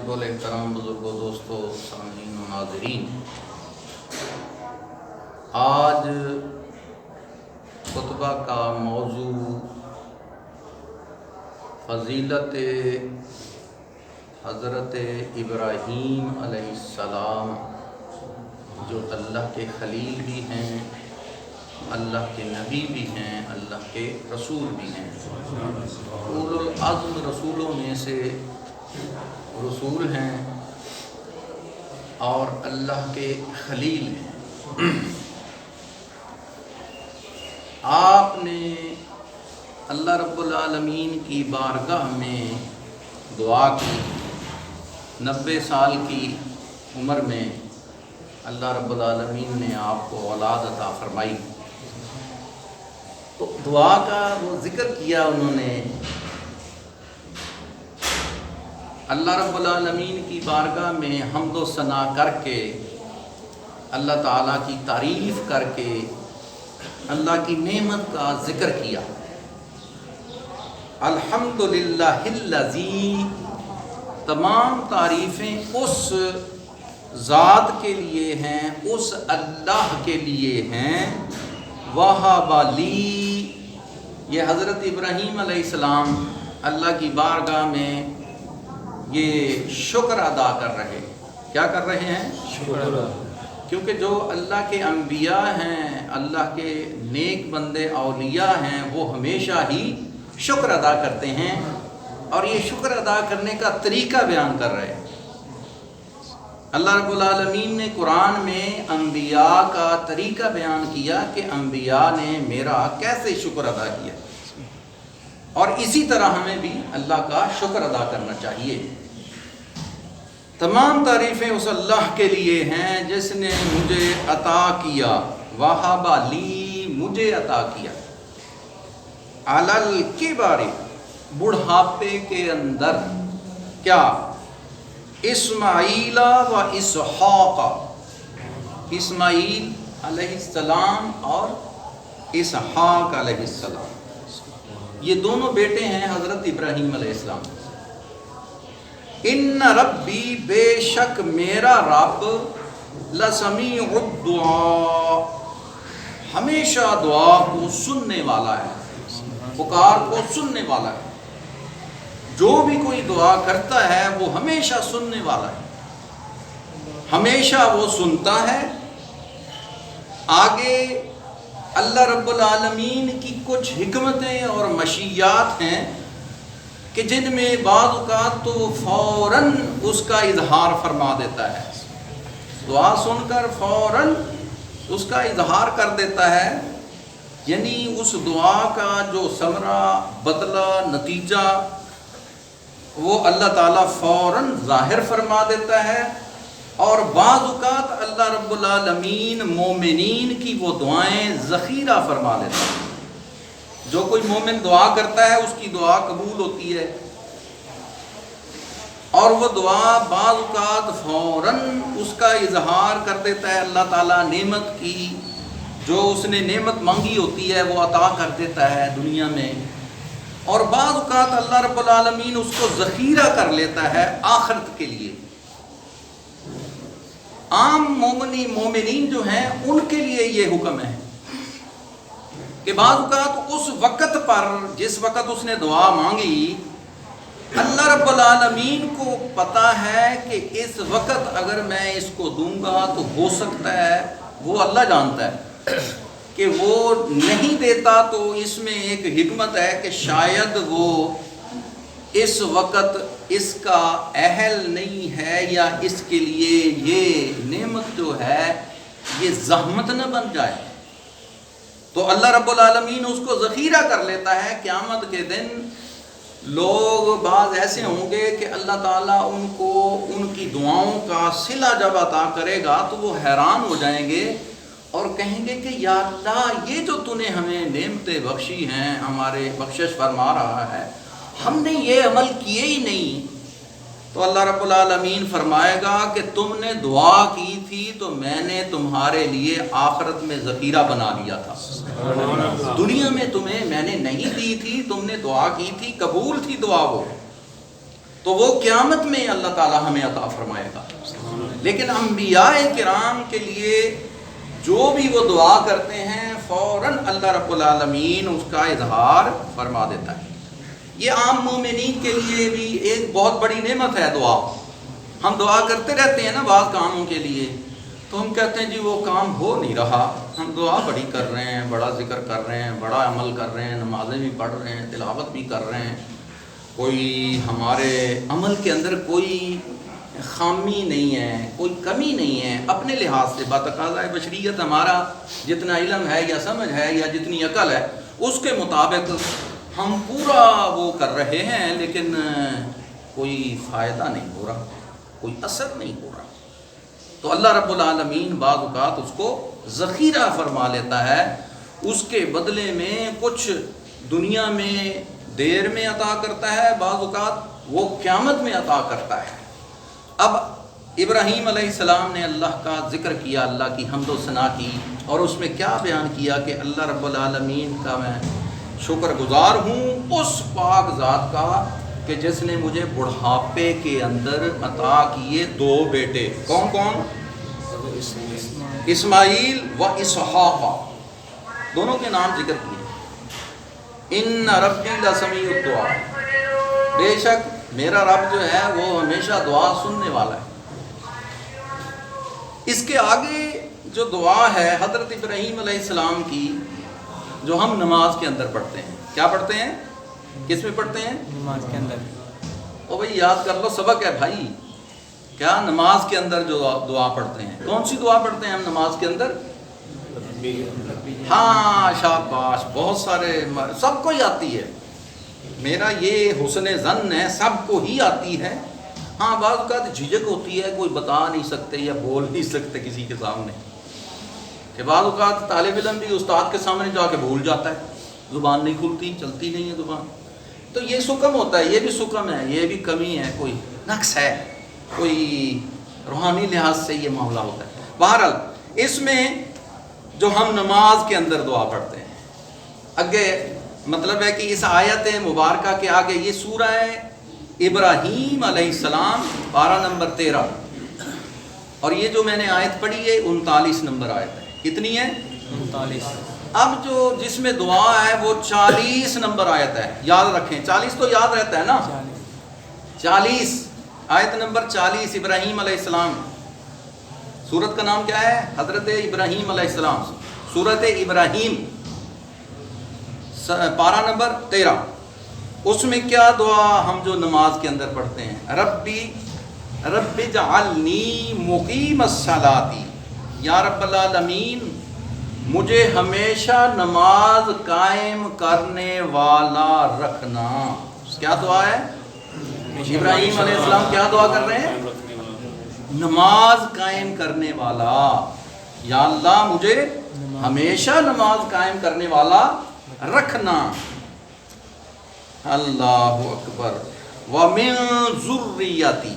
احترام بزرگوں، دوستوں، سامعین و ناظرین، آج خطبہ کا موضوع فضیلت حضرت ابراہیم علیہ السلام، جو اللہ کے خلیل بھی ہیں، اللہ کے نبی بھی ہیں، اللہ کے رسول بھی ہیں، اولو العزم رسولوں میں سے رسول ہیں اور اللہ کے خلیل ہیں۔ آپ نے اللہ رب العالمین کی بارگاہ میں دعا کی، 90 سال کی عمر میں اللہ رب العالمین نے آپ کو اولاد عطا فرمائی، تو دعا کا وہ ذکر کیا انہوں نے۔ اللہ رب العالمین کی بارگاہ میں حمد و ثنا کر کے، اللہ تعالیٰ کی تعریف کر کے اللہ کی نعمت کا ذکر کیا۔ الحمدللہ الذی، تمام تعریفیں اس ذات کے لیے ہیں، اس اللہ کے لیے ہیں۔ وہب لی، یہ حضرت ابراہیم علیہ السلام اللہ کی بارگاہ میں یہ شکر ادا کر رہے، کیا کر رہے ہیں؟ شکر ادا، کیونکہ جو اللہ کے انبیاء ہیں، اللہ کے نیک بندے اولیاء ہیں، وہ ہمیشہ ہی شکر ادا کرتے ہیں، اور یہ شکر ادا کرنے کا طریقہ بیان کر رہے ہیں۔ اللہ رب العالمین نے قرآن میں انبیاء کا طریقہ بیان کیا کہ انبیاء نے میرا کیسے شکر ادا کیا، اور اسی طرح ہمیں بھی اللہ کا شکر ادا کرنا چاہیے۔ تمام تعریفیں اس اللہ کے لیے ہیں جس نے مجھے عطا کیا، وہب لی، مجھے عطا کیا، علی الکبر، بڑھاپے کے اندر، کیا؟ اسماعیل و اسحاق، اسماعیل علیہ السلام اور اسحاق علیہ السلام، یہ دونوں بیٹے ہیں حضرت ابراہیم علیہ السلام۔ ان ربی، بے شک میرا رب، لسمیع الدعاء، ہمیشہ دعا کو سننے والا ہے، پکار کو سننے والا ہے۔ جو بھی کوئی دعا کرتا ہے وہ ہمیشہ سننے والا ہے، ہمیشہ وہ سنتا ہے۔ آگے اللہ رب العالمین کی کچھ حکمتیں اور مشیات ہیں کہ جن میں بعض اوقات تو فوراً اس کا اظہار فرما دیتا ہے، دعا سن کر فوراً اس کا اظہار کر دیتا ہے، یعنی اس دعا کا جو ثمرہ، بدلہ، نتیجہ وہ اللہ تعالیٰ فوراً ظاہر فرما دیتا ہے۔ اور بعض اوقات اللہ رب العالمین مومنین کی وہ دعائیں ذخیرہ فرما دیتا ہے۔ جو کوئی مومن دعا کرتا ہے اس کی دعا قبول ہوتی ہے، اور وہ دعا بعض اوقات فوراً اس کا اظہار کر دیتا ہے اللہ تعالیٰ، نعمت کی، جو اس نے نعمت مانگی ہوتی ہے وہ عطا کر دیتا ہے دنیا میں، اور بعض اوقات اللہ رب العالمین اس کو ذخیرہ کر لیتا ہے آخرت کے لیے۔ عام مومنین جو ہیں ان کے لیے یہ حکم ہے کہ بعض اوقات اس وقت پر، جس وقت اس نے دعا مانگی، اللہ رب العالمین کو پتہ ہے کہ اس وقت اگر میں اس کو دوں گا تو ہو سکتا ہے، وہ اللہ جانتا ہے کہ وہ نہیں دیتا، تو اس میں ایک حکمت ہے کہ شاید وہ اس وقت اس کا اہل نہیں ہے، یا اس کے لیے یہ نعمت جو ہے یہ زحمت نہ بن جائے، تو اللہ رب العالمین اس کو ذخیرہ کر لیتا ہے۔ قیامت کے دن لوگ بعض ایسے ہوں گے کہ اللہ تعالیٰ ان کو ان کی دعاؤں کا صلہ جب عطا کرے گا تو وہ حیران ہو جائیں گے اور کہیں گے کہ یا اللہ، یہ جو تو نے ہمیں نعمتیں بخشی ہیں، ہمارے بخشش فرما رہا ہے، ہم نے یہ عمل کیے ہی نہیں۔ تو اللہ رب العالمین فرمائے گا کہ تم نے دعا کی تھی تو میں نے تمہارے لیے آخرت میں ذخیرہ بنا لیا تھا، دنیا میں تمہیں میں نے نہیں دی تھی، تم نے دعا کی تھی، قبول تھی دعا وہ، تو تو وہ قیامت میں اللہ تعالیٰ ہمیں عطا فرمائے گا. لیکن انبیاء کرام کے لیے جو بھی وہ دعا کرتے ہیں فوراً اللہ رب العالمین اس کا اظہار فرما دیتا ہے. یہ عام مومنین کے لیے بھی ایک بہت بڑی نعمت ہے دعا. ہم دعا کرتے رہتے ہیں نا بعض کاموں کے لیے، تو ہم کہتے ہیں جی وہ کام ہو نہیں رہا. ہم دعا بڑی کر رہے ہیں، بڑا ذکر کر رہے ہیں، بڑا عمل کر رہے ہیں، نمازیں بھی پڑھ رہے ہیں، تلاوت بھی کر رہے ہیں، کوئی ہمارے عمل کے اندر کوئی خامی نہیں ہے، کوئی کمی نہیں ہے. اپنے لحاظ سے بتقاضۂ بشریت ہمارا جتنا علم ہے یا سمجھ ہے یا جتنی عقل ہے اس کے مطابق ہم پورا وہ کر رہے ہیں، لیکن کوئی فائدہ نہیں ہو رہا، کوئی اثر نہیں ہو رہا. تو اللہ رب العالمین بعض اوقات اس کو ذخیرہ فرما لیتا ہے، اس کے بدلے میں کچھ دنیا میں دیر میں عطا کرتا ہے، بعض اوقات وہ قیامت میں عطا کرتا ہے. اب ابراہیم علیہ السلام نے اللہ کا ذکر کیا، اللہ کی حمد و ثنا کی، اور اس میں کیا بیان کیا کہ اللہ رب العالمین کا میں شکر گزار ہوں اس پاک ذات کا کہ جس نے مجھے بڑھاپے کے اندر عطا کیے 2 بیٹے. کون کون؟ اسماعیل و اسحاق، دونوں کے نام ذکر کیے. ان ربی لسمیع الدعاء، بے شک میرا رب جو ہے وہ ہمیشہ دعا سننے والا ہے. اس کے آگے جو دعا ہے حضرت ابراہیم علیہ السلام کی، جو ہم نماز کے اندر پڑھتے ہیں. کیا پڑھتے ہیں؟ کس میں پڑھتے ہیں؟ نماز کے اندر. او بھائی یاد کر لو، سبق ہے بھائی. کیا نماز کے اندر جو دعا پڑھتے ہیں، کون سی دعا پڑھتے ہیں ہم نماز کے اندر؟ ہاں شاباش، بہت سارے، سب کو ہی آتی ہے. میرا یہ حسن ظن ہے سب کو ہی آتی ہے. ہاں بعض اوقات جھجک ہوتی ہے، کوئی بتا نہیں سکتے یا بول نہیں سکتے کسی کے سامنے، کہ بعض اوقات طالب علم بھی استاد کے سامنے جا کے بھول جاتا ہے، زبان نہیں کھلتی، چلتی نہیں ہے زبان. تو یہ سکم ہوتا ہے، یہ بھی سکم ہے، یہ بھی کمی ہے، کوئی نقص ہے، کوئی روحانی لحاظ سے یہ معاملہ ہوتا ہے. بہرحال اس میں جو ہم نماز کے اندر دعا پڑھتے ہیں، آگے مطلب ہے کہ اس آیت مبارکہ کے آگے یہ سورہ ابراہیم علیہ السلام 12 نمبر 13، اور یہ جو میں نے آیت پڑھی ہے 39 نمبر آیت ہے. کتنی ہے؟ 39. اب جو جس میں دعا ہے وہ 40 نمبر آیت ہے. یاد رکھیں، 40 تو یاد رہتا ہے نا. 40 آیت نمبر 40 ابراہیم علیہ السلام. سورت کا نام کیا ہے؟ حضرت ابراہیم علیہ السلام. سورت ابراہیم 12 نمبر 13. اس میں کیا دعا ہم جو نماز کے اندر پڑھتے ہیں؟ رب اجعلنی مقیم الصلاۃ، یا رب العالمین مجھے ہمیشہ نماز قائم کرنے والا رکھنا. کیا دعا ہے؟ ابراہیم علیہ السلام کیا دعا کر رہے ہیں؟ نماز قائم کرنے والا، یا اللہ مجھے ہمیشہ نماز قائم کرنے والا رکھنا. اللہ اکبر. وَمِن ذُرِّيَّتِي،